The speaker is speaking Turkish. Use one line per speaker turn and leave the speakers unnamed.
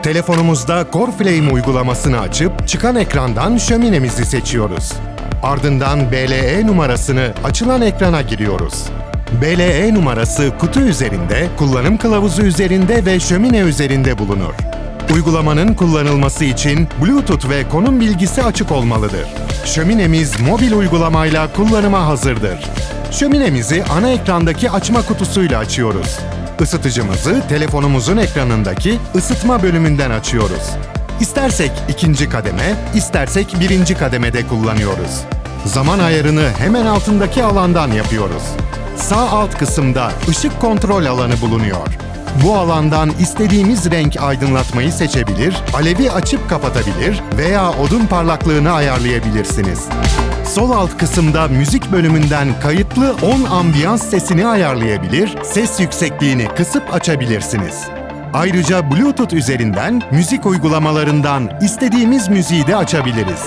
Telefonumuzda CoreFlame uygulamasını açıp çıkan ekrandan şöminemizi seçiyoruz. Ardından BLE numarasını açılan ekrana giriyoruz. BLE numarası kutu üzerinde, kullanım kılavuzu üzerinde ve şömine üzerinde bulunur. Uygulamanın kullanılması için Bluetooth ve konum bilgisi açık olmalıdır. Şöminemiz mobil uygulamayla kullanıma hazırdır. Şöminemizi ana ekrandaki açma kutusuyla açıyoruz. Isıtıcımızı telefonumuzun ekranındaki ısıtma bölümünden açıyoruz. İstersek ikinci kademe, istersek birinci kademede kullanıyoruz. Zaman ayarını hemen altındaki alandan yapıyoruz. Sağ alt kısımda ışık kontrol alanı bulunuyor. Bu alandan istediğimiz renk aydınlatmayı seçebilir, alevi açıp kapatabilir veya odun parlaklığını ayarlayabilirsiniz. Sol alt kısımda müzik bölümünden kayıtlı 10 ambiyans sesini ayarlayabilir, ses yüksekliğini kısıp açabilirsiniz. Ayrıca Bluetooth üzerinden müzik uygulamalarından istediğimiz müziği de açabiliriz.